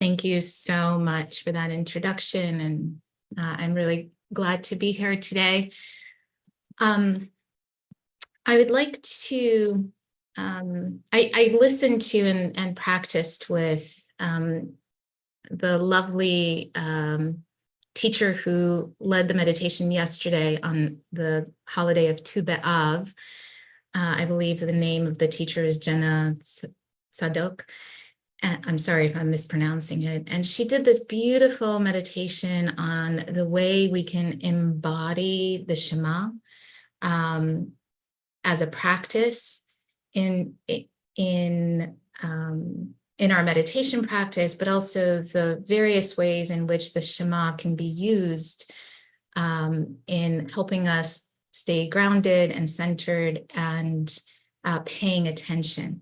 Thank you so much for that introduction, and I'm really glad to be here today. I would like to, I listened to and practiced with the lovely teacher who led the meditation yesterday on the holiday of Tu B'Av. I believe the name of the teacher is Jenna Sadok. I'm sorry if I'm mispronouncing it. And she did this beautiful meditation on the way we can embody the Shema as a practice in our meditation practice, but also the various ways in which the Shema can be used in helping us stay grounded and centered and paying attention.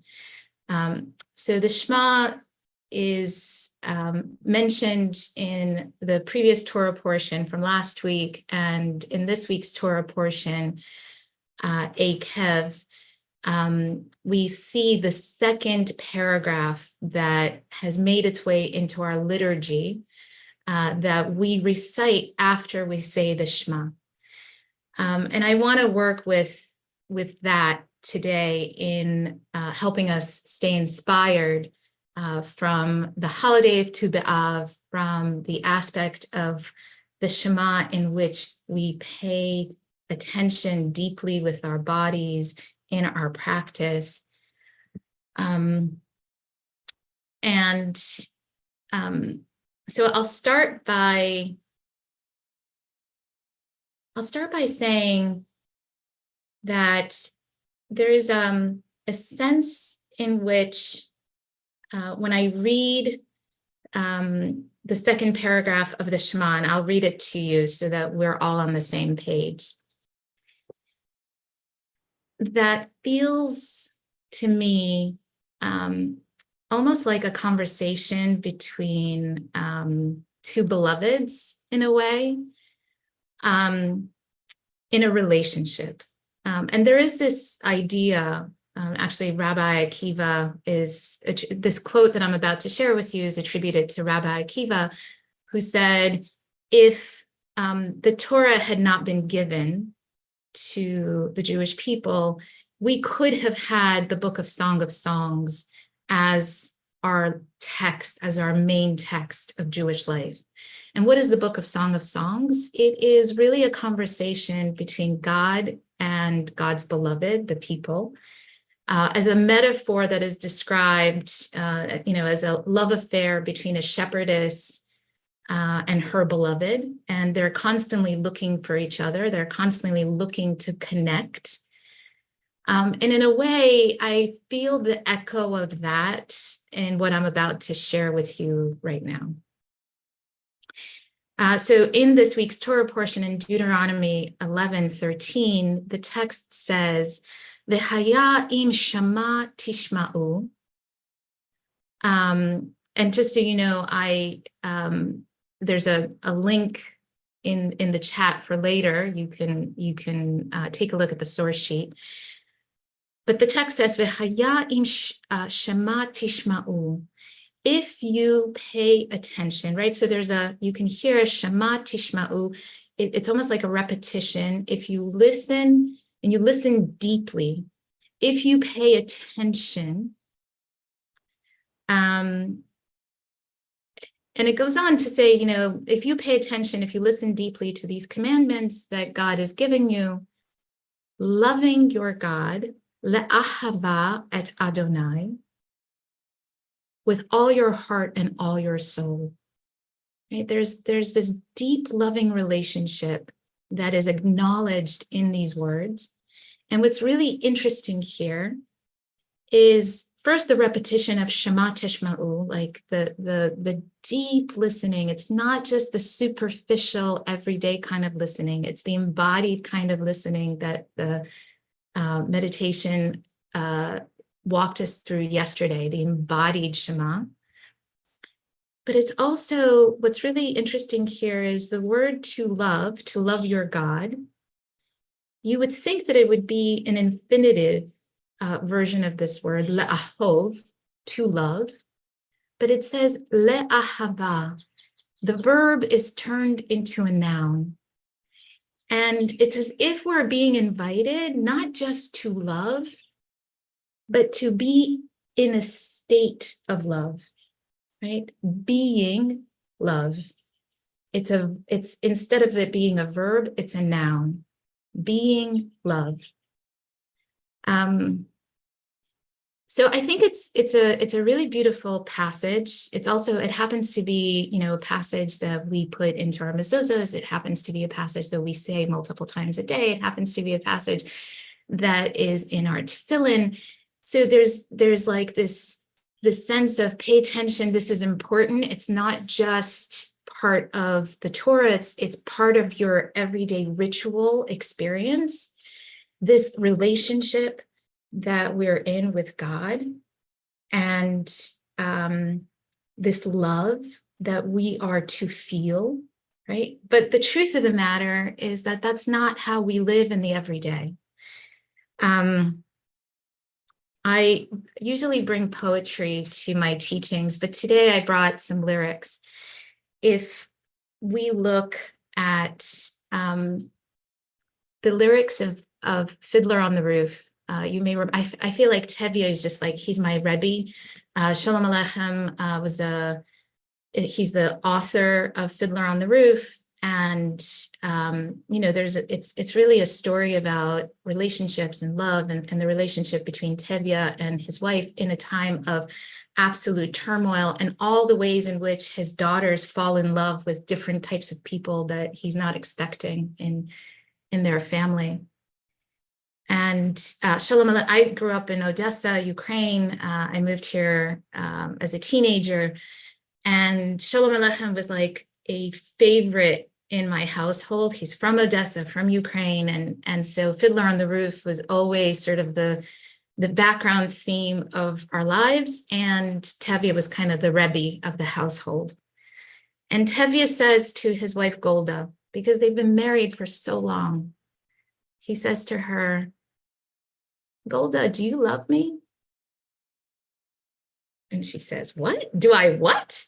So the Shema is mentioned in the previous Torah portion from last week, and in this week's Torah portion, Akev, we see the second paragraph that has made its way into our liturgy that we recite after we say the Shema. And I want to work with that today in helping us stay inspired from the holiday of Tu B'Av, from the aspect of the Shema in which we pay attention deeply with our bodies in our practice. So I'll start by saying that there is a sense in which when I read the second paragraph of the Shema, and I'll read it to you so that we're all on the same page, that feels to me almost like a conversation between two beloveds in a way, in a relationship. And there is this idea, actually Rabbi Akiva is, this quote that I'm about to share with you is attributed to Rabbi Akiva, who said, if the Torah had not been given to the Jewish people, we could have had the book of Song of Songs as our text, as our main text of Jewish life. And what is the book of Song of Songs? It is really a conversation between God and God's beloved, the people, as a metaphor that is described, as a love affair between a shepherdess and her beloved. And they're constantly looking for each other. They're constantly looking to connect. And in a way, I feel the echo of that in what I'm about to share with you right now. So in this week's Torah portion in Deuteronomy 11:13, the text says, "V'haya im shama tishma'u." And just so you know, there's a link in the chat for later. You can take a look at the source sheet. But the text says, "V'haya im shama tishma'u." If you pay attention, right? So you can hear a Shema Tishma'u. It's almost like a repetition. If you listen and you listen deeply, if you pay attention, and it goes on to say, if you pay attention, if you listen deeply to these commandments that God is giving you, loving your God, le'ahava et Adonai, with all your heart and all your soul, right? There's this deep loving relationship that is acknowledged in these words. And what's really interesting here is first the repetition of Shema Tishma'u, like the deep listening. It's not just the superficial everyday kind of listening. It's the embodied kind of listening that the meditation walked us through yesterday, the embodied Shema. But it's also, what's really interesting here is the word to love your God. You would think that it would be an infinitive version of this word, le'ahov, to love. but it says le'ahava. The verb is turned into a noun. And it's as if we're being invited not just to love, but to be in a state of love, right? Being love. It's instead of it being a verb, it's a noun. Being love. So I think it's a really beautiful passage. It happens to be, a passage that we put into our mezuzahs. It happens to be a passage that we say multiple times a day. It happens to be a passage that is in our tefillin. So there's like this sense of pay attention. This is important. It's not just part of the Torah. It's part of your everyday ritual experience. This relationship that we're in with God, and this love that we are to feel, right? But the truth of the matter is that that's not how we live in the everyday. I usually bring poetry to my teachings, but today I brought some lyrics. If we look at the lyrics of Fiddler on the Roof, you may I feel like Tevye is just like, he's my Rebbe. Shalom Aleichem he's the author of Fiddler on the Roof. And it's really a story about relationships and love, and the relationship between Tevye and his wife in a time of absolute turmoil, and all the ways in which his daughters fall in love with different types of people that he's not expecting in their family. And Shalom, I grew up in Odessa, Ukraine. I moved here as a teenager, and Shalom Aleichem was like a favorite in my household. He's from Odessa, from Ukraine, and so Fiddler on the Roof was always sort of the background theme of our lives, and Tevye was kind of the Rebbe of the household. And Tevye says to his wife Golda, because they've been married for so long, he says to her, Golda, do you love me? And she says, what? Do I what?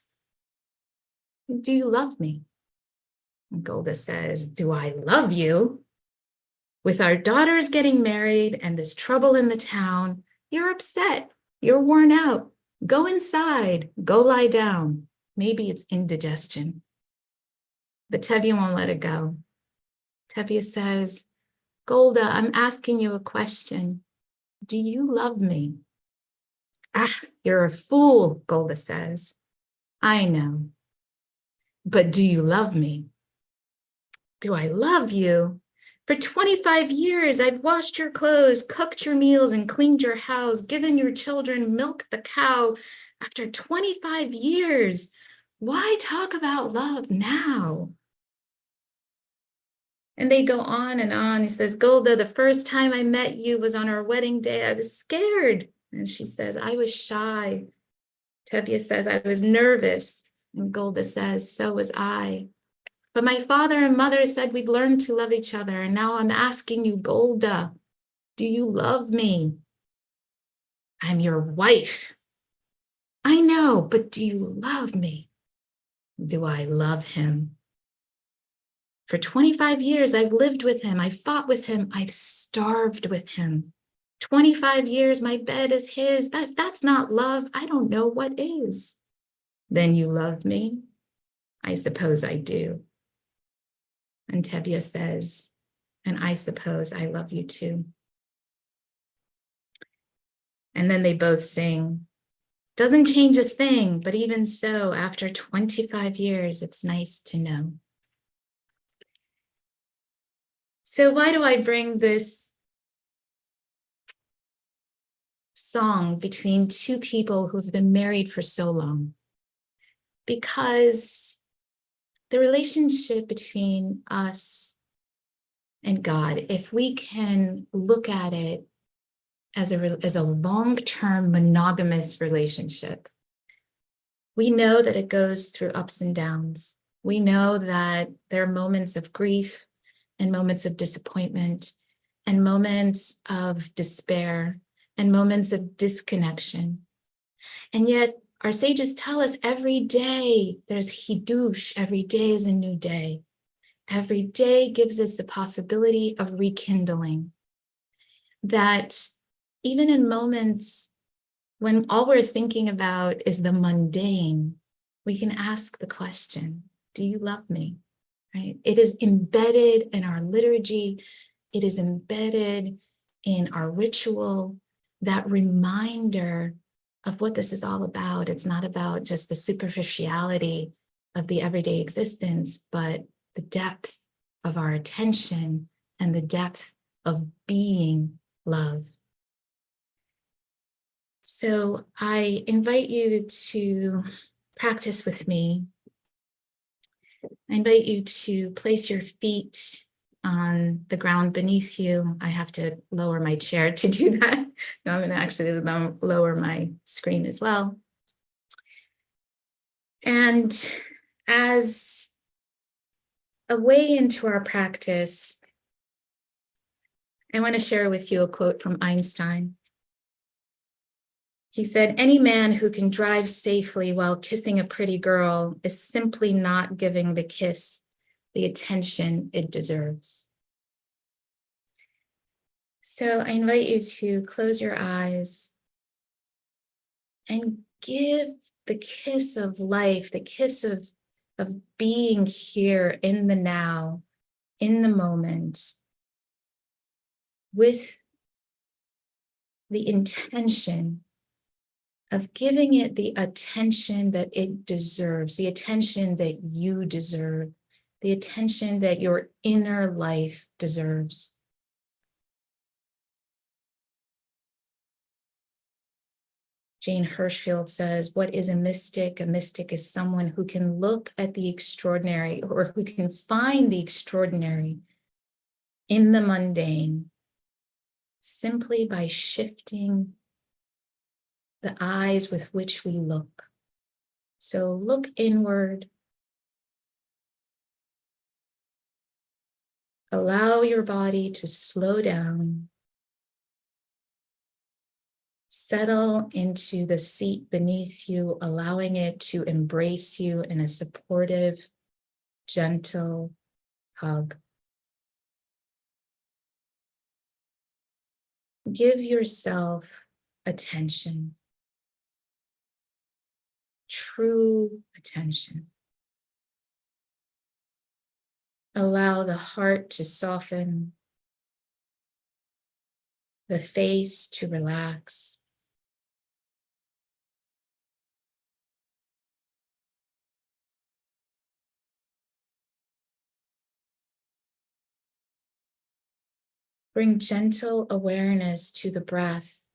Do you love me? And Golda says, do I love you? With our daughters getting married and this trouble in the town, you're upset. You're worn out. Go inside. Go lie down. Maybe it's indigestion. But Tevye won't let it go. Tevye says, Golda, I'm asking you a question. Do you love me? Ah, you're a fool, Golda says. I know. But do you love me? Do I love you? For 25 years, I've washed your clothes, cooked your meals, and cleaned your house, given your children milk the cow. After 25 years, why talk about love now? And they go on and on. He says, Golda, the first time I met you was on our wedding day. I was scared. And she says, I was shy. Tevye says, I was nervous. And Golda says, so was I. But my father and mother said we'd learn to love each other. And now I'm asking you, Golda, do you love me? I'm your wife. I know, but do you love me? Do I love him? For 25 years, I've lived with him. I've fought with him. I've starved with him. 25 years, my bed is his. That's not love. I don't know what is. Then you love me? I suppose I do. And Tevye says, and I suppose I love you too. And then they both sing, doesn't change a thing, but even so, after 25 years, it's nice to know. So why do I bring this song between two people who've been married for so long? Because the relationship between us and God, if we can look at it as a long-term monogamous relationship, we know that it goes through ups and downs. We know that there are moments of grief and moments of disappointment and moments of despair and moments of disconnection. And yet our sages tell us every day there's hidush, every day is a new day. Every day gives us the possibility of rekindling. That even in moments when all we're thinking about is the mundane, we can ask the question, do you love me? Right? It is embedded in our liturgy. It is embedded in our ritual, that reminder of what this is all about. It's not about just the superficiality of the everyday existence, but the depth of our attention and the depth of being love. So I invite you to practice with me. I invite you to place your feet on the ground beneath you. I have to lower my chair to do that. So I'm going to actually lower my screen as well. And as a way into our practice, I want to share with you a quote from Einstein. He said, "Any man who can drive safely while kissing a pretty girl is simply not giving the kiss the attention it deserves." So I invite you to close your eyes and give the kiss of life, the kiss of being here in the now, in the moment, with the intention of giving it the attention that it deserves, the attention that you deserve, the attention that your inner life deserves. Jane Hirschfield says, what is a mystic? A mystic is someone who can look at the extraordinary, or who can find the extraordinary in the mundane simply by shifting the eyes with which we look. So look inward. Allow your body to slow down. Settle into the seat beneath you, allowing it to embrace you in a supportive, gentle hug. Give yourself attention, true attention. Allow the heart to soften, the face to relax. Bring gentle awareness to the breath,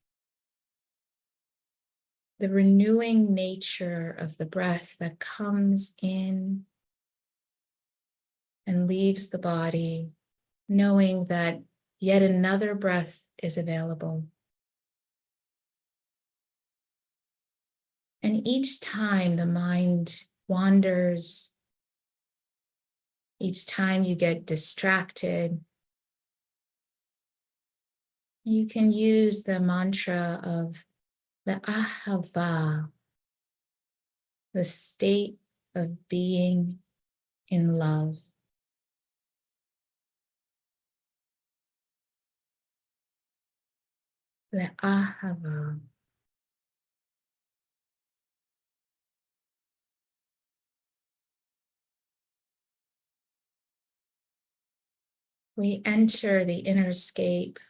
the renewing nature of the breath that comes in and leaves the body, knowing that yet another breath is available. And each time the mind wanders, each time you get distracted, you can use the mantra of the ahava, the state of being in love. The ahava. We enter the inner scape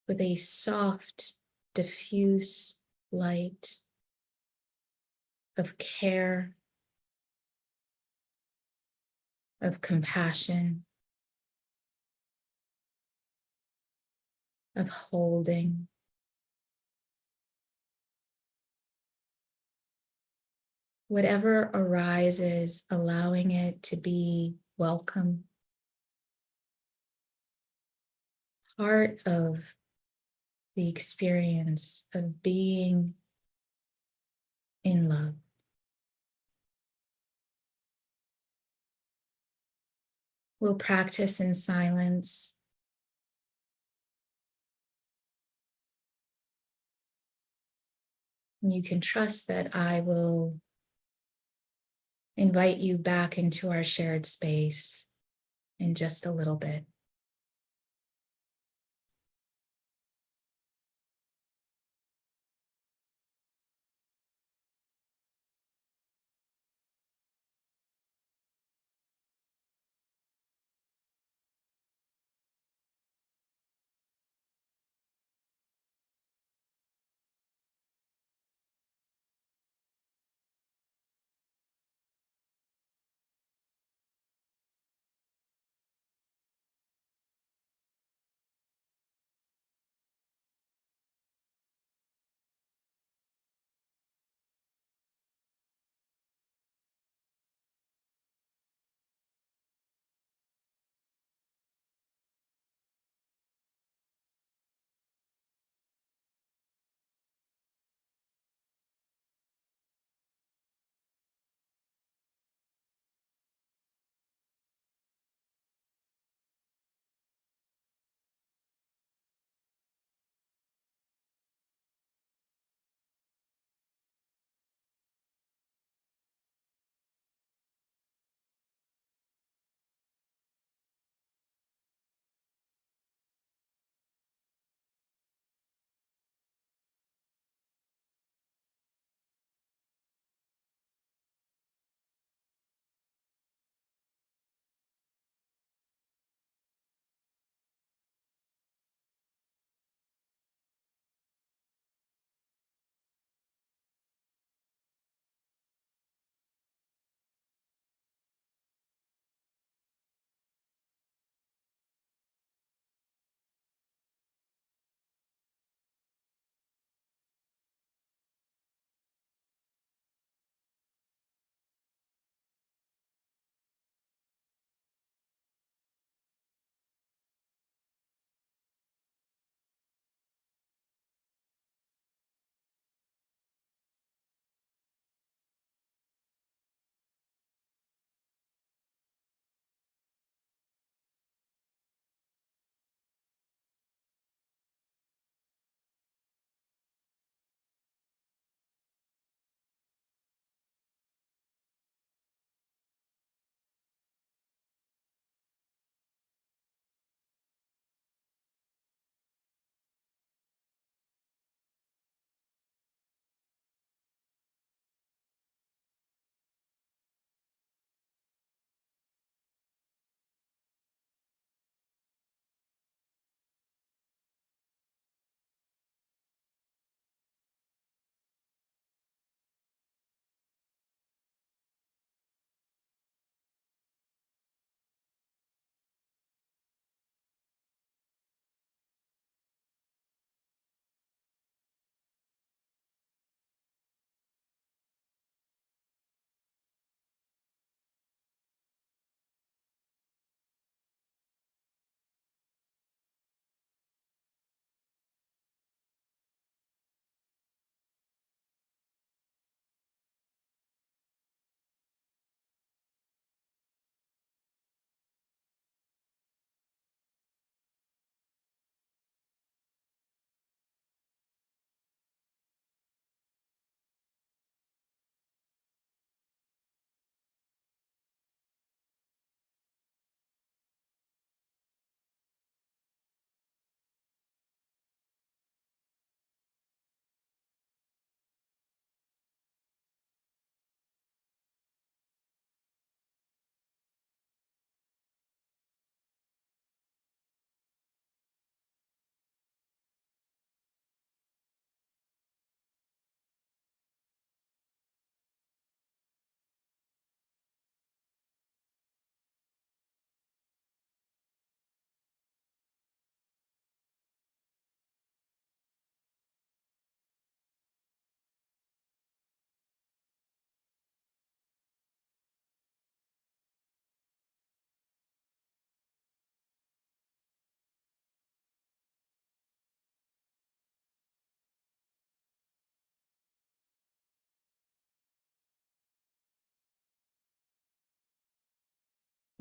with a soft, diffuse light of care, of compassion, of holding. Whatever arises, allowing it to be welcome, part of the experience of being in love. We'll practice in silence. And you can trust that I will invite you back into our shared space in just a little bit.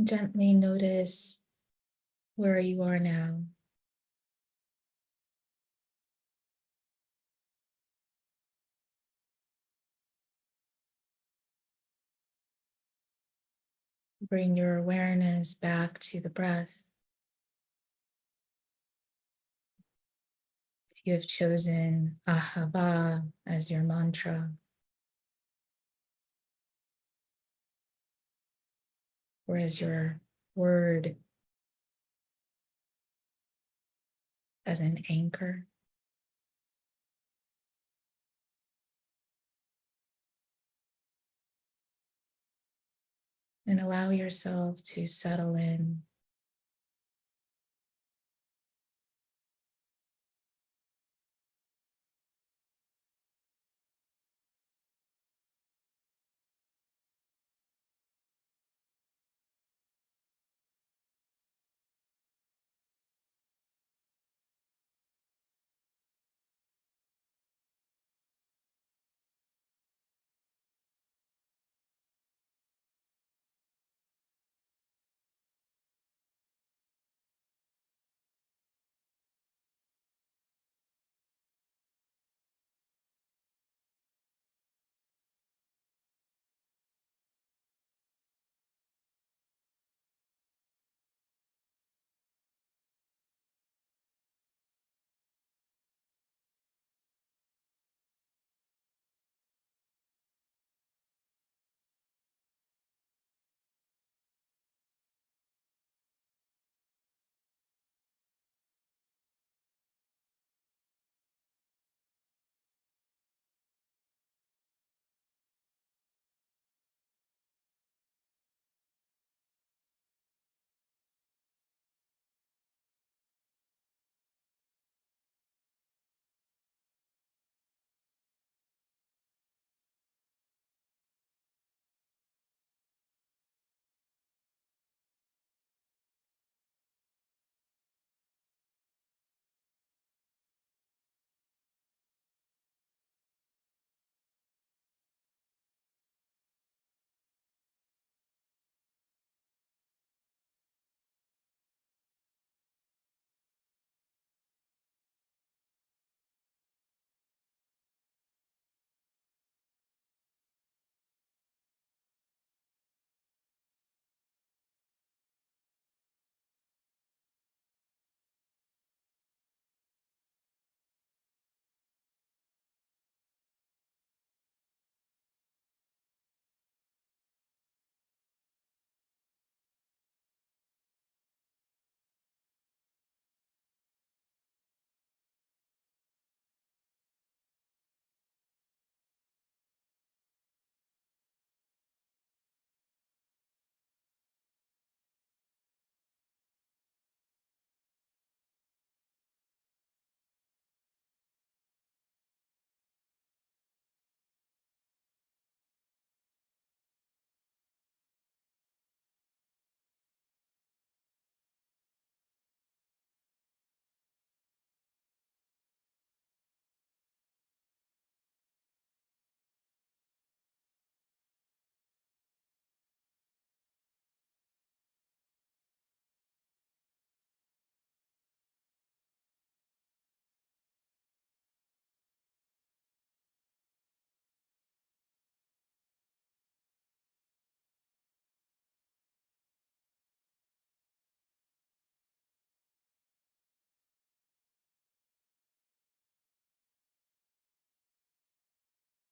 Gently notice where you are now. Bring your awareness back to the breath. If you have chosen Ahava as your mantra, or as your word, as an anchor, and allow yourself to settle in.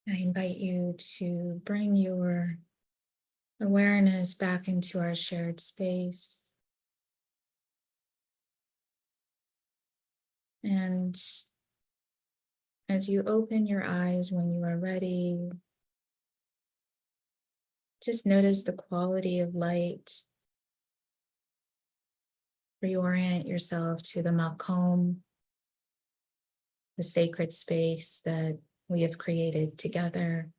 I invite you to bring your awareness back into our shared space. And as you open your eyes when you are ready, just notice the quality of light. Reorient yourself to the makom, the sacred space that we have created together.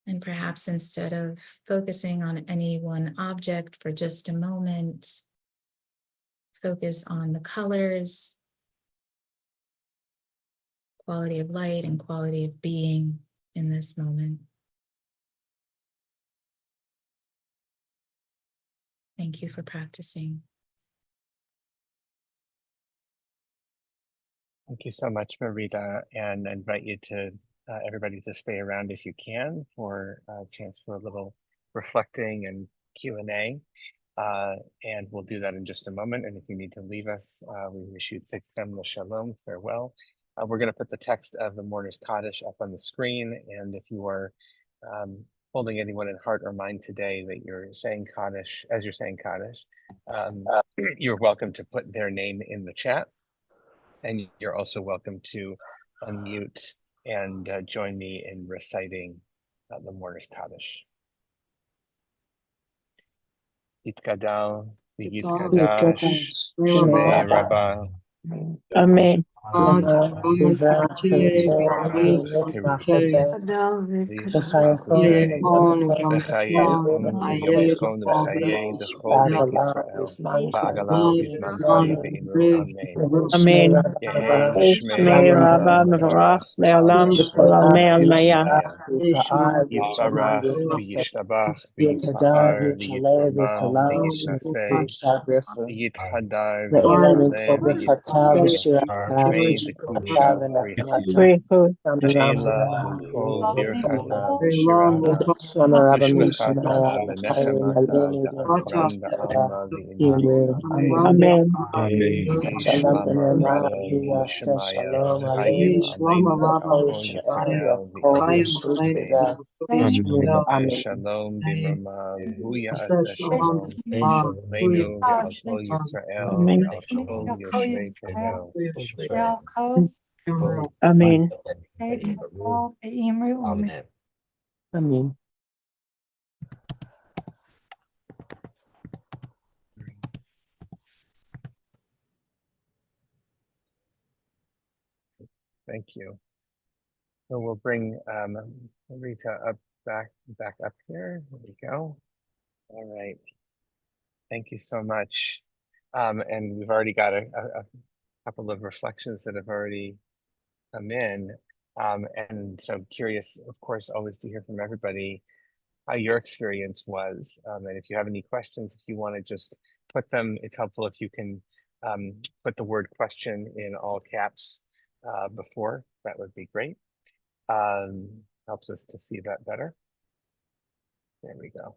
And perhaps instead of focusing on any one object for just a moment, focus on the colors, quality of light, and quality of being in this moment. Thank you for practicing. Thank you so much, Marita, and I invite you to everybody to stay around if you can for a chance for a little reflecting and Q&A. And we'll do that in just a moment. And if you need to leave us, we wish you tzidkem shalom, farewell. We're going to put the text of the Mourner's Kaddish up on the screen. And if you are holding anyone in heart or mind today that you're saying Kaddish, as you're saying Kaddish, you're welcome to put their name in the chat. And you're also welcome to unmute and join me in reciting the Mourner's Kaddish. Yitkadal, Yitkadal, Shmei Rabbah, Amen. V'chaye Yamichon V'chaye D'chol Beit Yisrael Ba'agala B'zman Chaim V'imru Amen. Amen. Yehi Shmei Rabbah Mevarach Le'olam B'Kol Almei Almaya. Yitbarach V'yishtabach V'yitpa'ar V'yitramam V'yitnaseh V'yithadar V'yit'aleh V'yit'il Shmei D'Kudusha B'richato She'ela Kol Birchata V'shirata V'shmechata V'nechamata V'amran Ba'alma V'imru Amen. Yehi Shema Marita Yehi Shemaya V'chayim Aleinu V'chol Yisrael V'yaveh Shalom B'mrama V'hu Ya'aseh Shalom Aleinu V'al Kol Yisrael V'al Kol Yoshvei Teivo. Amen. Amen. Amen. Thank you. So we'll bring Marita up back up here. There we go. All right. Thank you so much. And we've already got a couple of reflections that have already come in. And so I'm curious, of course, always to hear from everybody how your experience was. And if you have any questions, if you want to just put them, it's helpful if you can put the word question in all caps before, that would be great. Helps us to see that better. There we go.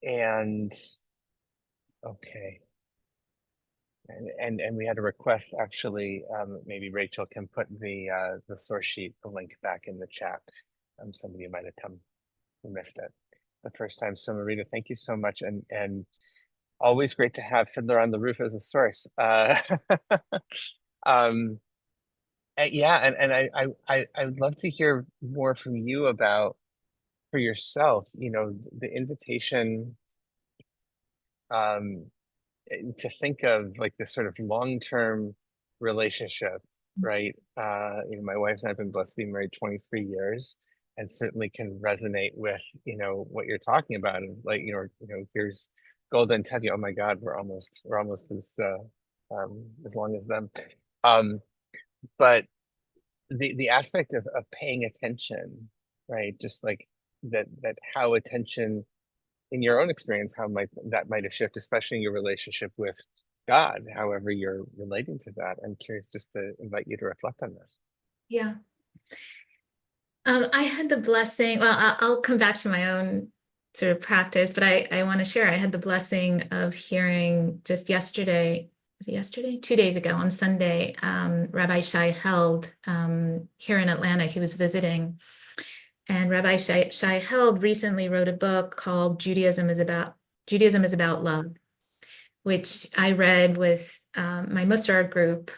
And okay. And we had a request actually, maybe Rachel can put the source sheet, the link back in the chat. Somebody might have come who missed it the first time. So Marita, thank you so much. And always great to have Fiddler on the Roof as a source. Yeah, and I'd love to hear more from you about, for yourself, you know, the invitation to think of like this sort of long-term relationship, right? You know, my wife and I have been blessed to be married 23 years, and certainly can resonate with, you know, what you're talking about. And like, you know, here's Golda and Tevye. Oh my God, we're almost as long as them. But the aspect of paying attention, right? Just like that how attention in your own experience, how that might have shifted, especially in your relationship with God, however you're relating to that. I'm curious just to invite you to reflect on that. Yeah. I had the blessing, well, I'll come back to my own sort of practice, but I want to share, I had the blessing of hearing just yesterday, was it yesterday? 2 days ago on Sunday, Rabbi Shai Held here in Atlanta, he was visiting. And Rabbi Shai Held recently wrote a book called Judaism is About Love, which I read with my Musar group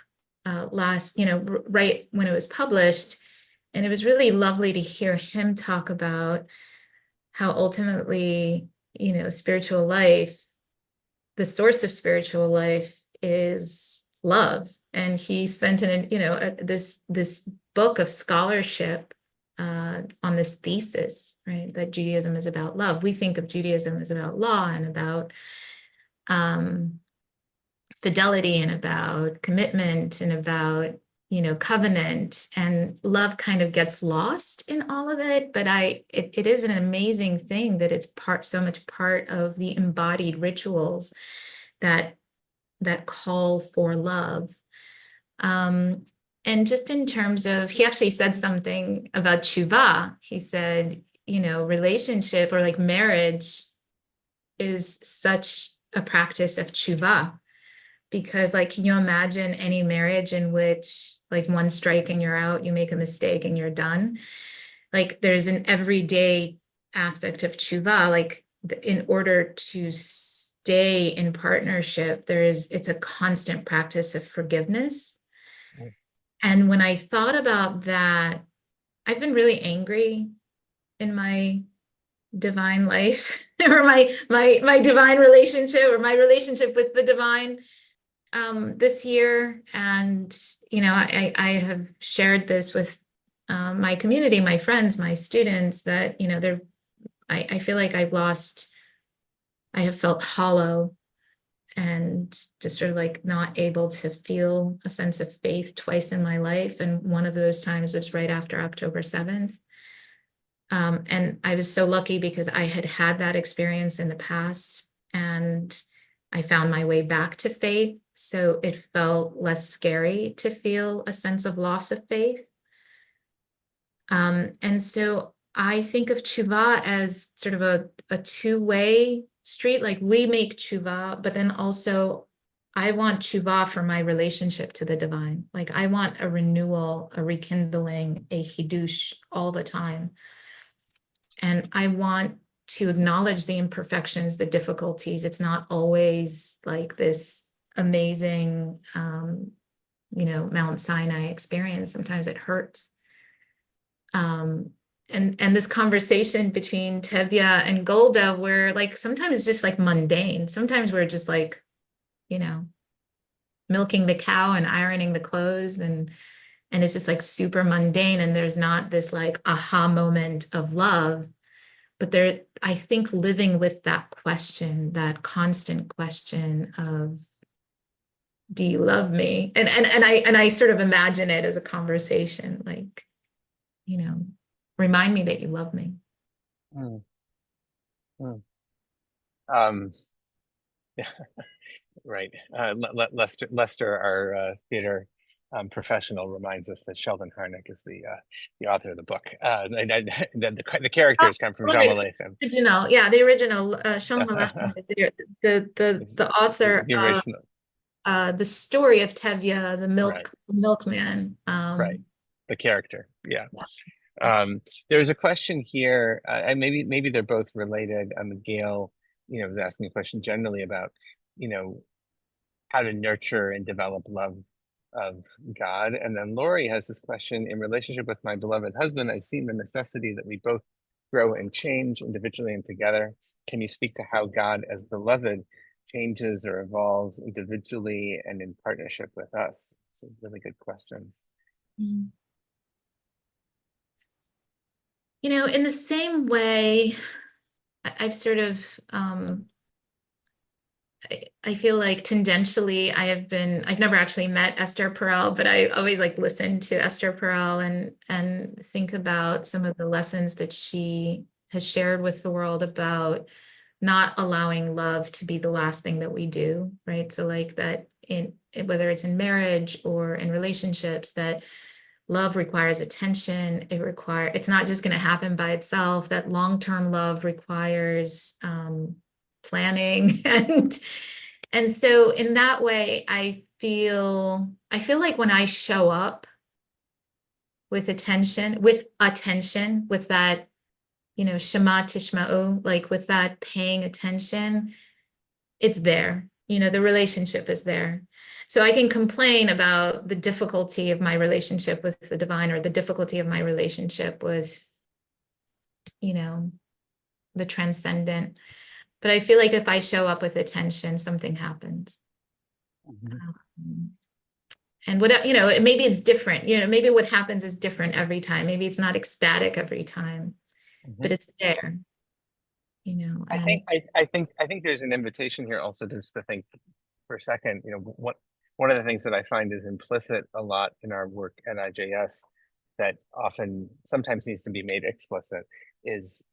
last, right when it was published. And it was really lovely to hear him talk about how ultimately, spiritual life, the source of spiritual life is love. And he spent this book of scholarship on this thesis, right? That Judaism is about love. We think of Judaism as about law and about fidelity and about commitment and about covenant, and love kind of gets lost in all of it. But it is an amazing thing that it's so much part of the embodied rituals that call for love. And just in terms of, he actually said something about tshuva. He said, relationship or like marriage is such a practice of tshuva. Because like, can you imagine any marriage in which like one strike and you're out, you make a mistake and you're done? Like there's an everyday aspect of tshuva, like in order to stay in partnership, it's a constant practice of forgiveness. And when I thought about that, I've been really angry in my divine life or my divine relationship or my relationship with the divine this year. And, I have shared this with my community, my friends, my students that, I feel like I have felt hollow and just sort of like not able to feel a sense of faith twice in my life. And one of those times was right after October 7th. And I was so lucky because I had had that experience in the past and I found my way back to faith. So it felt less scary to feel a sense of loss of faith. And so I think of tshuva as sort of a two-way street. Like we make tshuva, but then also I want tshuva for my relationship to the divine. Like I want a renewal, a rekindling, a chidush all the time. And I want to acknowledge the imperfections, the difficulties. It's not always like this amazing, Mount Sinai experience. Sometimes it hurts. And this conversation between Tevya and Golda, where like sometimes it's just like mundane. Sometimes we're just like, milking the cow and ironing the clothes and it's just like super mundane. And there's not this like aha moment of love. But I think living with that question, that constant question of, do you love me? And I sort of imagine it as a conversation, like, remind me that you love me. Mm. Mm. Yeah, right. Lester, our theater professional, reminds us that Sheldon Harnick is the author of the book. The characters come from Jean Malechem. Original, yeah, the original. Sheldon Malechem is the author The original. Of the story of Tevya, the Right. milkman. Right. The character. Yeah. There's a question here. Maybe they're both related. Gail, was asking a question generally about, how to nurture and develop love of God. And then Lori has this question: in relationship with my beloved husband, I've seen the necessity that we both grow and change individually and together. Can you speak to how God as beloved changes or evolves individually and in partnership with us? So really good questions. In the same way, I've sort of, I feel like tangentially I've never actually met Esther Perel, but I always like listen to Esther Perel and think about some of the lessons that she has shared with the world about not allowing love to be the last thing that we do, right? So like that whether it's in marriage or in relationships, that love requires attention. It's not just going to happen by itself. That long-term love requires planning and so in that way, I feel like when I show up with attention, with that, Shema Tishma'u, like with that paying attention, it's there. The relationship is there. So I can complain about the difficulty of my relationship with the divine or the difficulty of my relationship with, the transcendent. But I feel like if I show up with attention, something happens. And maybe it's different. Maybe what happens is different every time. Maybe it's not ecstatic every time, but it's there. I think there's an invitation here also just to think for a second. One of the things that I find is implicit a lot in our work at IJS that sometimes needs to be made explicit is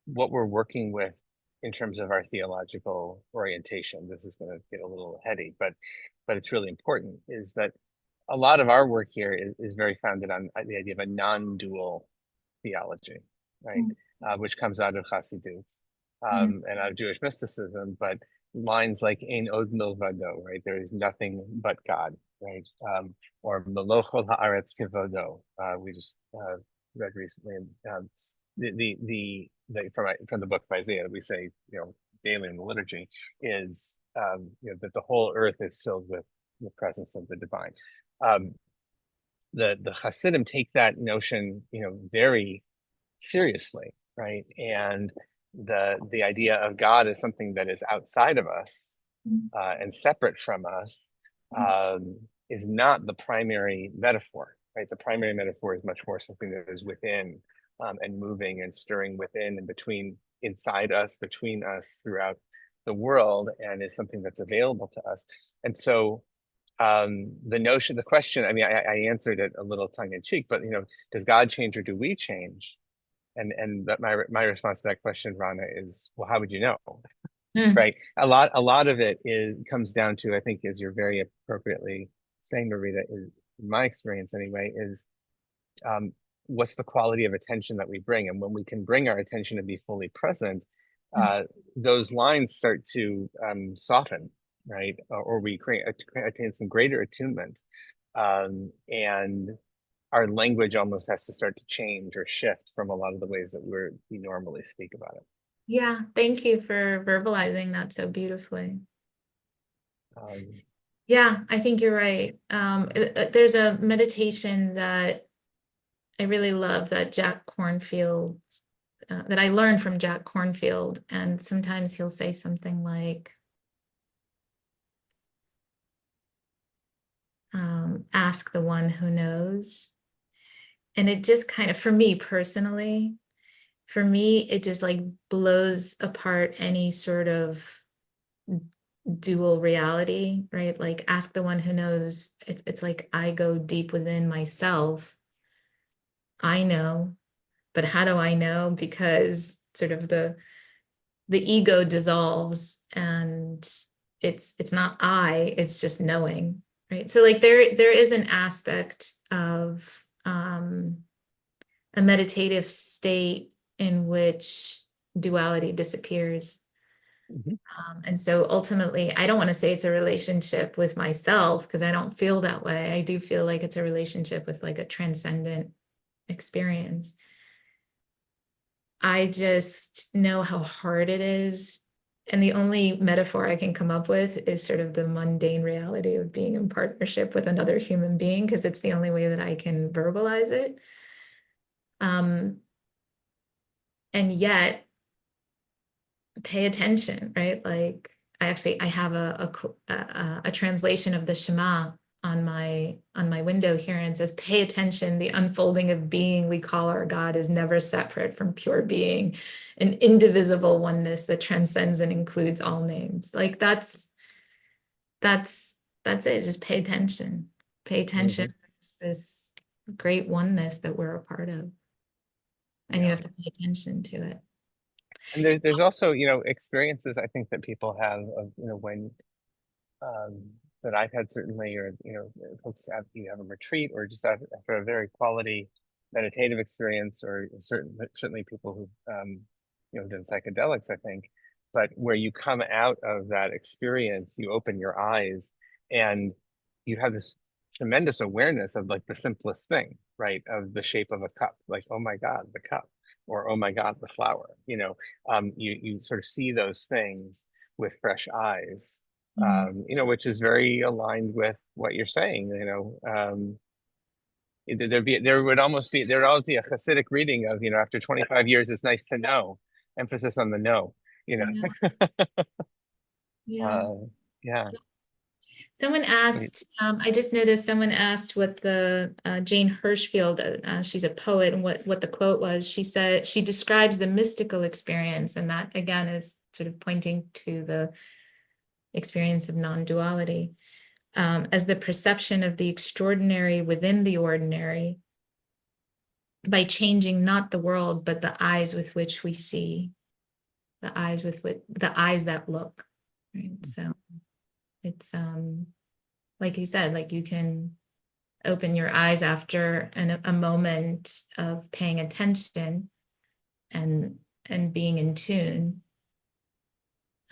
what we're working with in terms of our theological orientation. This is going to get a little heady, but it's really important, is that a lot of our work here is very founded on the idea of a non-dual theology. right? Which comes out of Chassidut and out of Jewish mysticism, but lines like Ein od milvado, right? There is nothing but God, right? Or Melochol haaretz kivodo. We just read recently from the book of Isaiah, we say, daily in the liturgy, is that the whole earth is filled with the presence of the divine. The Hasidim take that notion, very seriously, right? And the idea of God as something that is outside of us and separate from us is not the primary metaphor, right? The primary metaphor is much more something that is within and moving and stirring within and between, inside us, between us, throughout the world, and is something that's available to us. And so the question, I mean, I answered it a little tongue in cheek, but does God change or do we change? And that my response to that question, Rana, is, well, how would you know? Right. A lot of it comes down to, I think, as you're very appropriately saying, Marita, in my experience anyway, is what's the quality of attention that we bring? And when we can bring our attention and be fully present, those lines start to soften, right? Or we attain some greater attunement. And our language almost has to start to change or shift from a lot of the ways that we normally speak about it. Yeah, thank you for verbalizing that so beautifully. Yeah, I think you're right. There's a meditation that I really love that Jack Kornfield, that I learned from Jack Kornfield, and sometimes he'll say something like, ask the one who knows. And it just kind of, for me personally, it just like blows apart any sort of dual reality, right? Like, ask the one who knows. It's like, I go deep within myself. I know, but how do I know? Because sort of the ego dissolves, and it's not I, it's just knowing, right? So like there is an aspect of a meditative state in which duality disappears. And so ultimately, I don't want to say it's a relationship with myself, because I don't feel that way. I do feel like it's a relationship with like a transcendent experience. I just know how hard it is. And the only metaphor I can come up with is sort of the mundane reality of being in partnership with another human being, because it's the only way that I can verbalize it. And yet, pay attention, right? Like, I have a translation of the Shema on my window here, and it says, pay attention, the unfolding of being we call our God is never separate from pure being, an indivisible oneness that transcends and includes all names. Like that's it. Just pay attention. Pay attention. It's this great oneness that we're a part of, and you have to pay attention to it. And there's also, experiences I think that people have of, when that I've had certainly, or, folks you have a retreat, or just after a very quality meditative experience, or certainly people who've done psychedelics, I think, but where you come out of that experience, you open your eyes and you have this tremendous awareness of like the simplest thing, right? Of the shape of a cup, like, oh my God, the cup, or oh my God, the flower, you sort of see those things with fresh eyes, which is very aligned with what you're saying, there would always be a Hasidic reading of, after 25 years, it's nice to know, emphasis on the know, Yeah. Someone asked, I just noticed someone asked what the Jane Hirschfield, she's a poet, and what the quote was. She said, she describes the mystical experience, and that again is sort of pointing to the experience of non-duality, as the perception of the extraordinary within the ordinary, by changing not the world, but the eyes with which we see, the eyes that look, right? So it's like you said, like you can open your eyes after a moment of paying attention, and being in tune.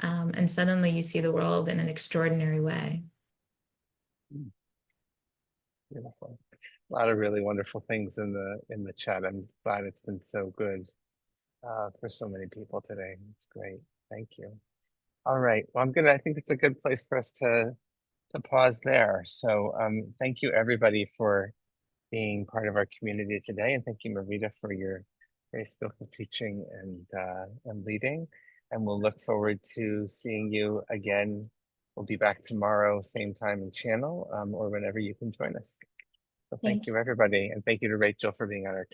And suddenly you see the world in an extraordinary way. Beautiful. A lot of really wonderful things in the chat. I'm glad it's been so good for so many people today. It's great. Thank you. All right. Well, I think it's a good place for us to pause there. So thank you everybody for being part of our community today. And thank you, Marita, for your very skillful teaching and leading. And we'll look forward to seeing you again. We'll be back tomorrow, same time and channel, or whenever you can join us. So thank you, everybody. And thank you to Rachel for being on our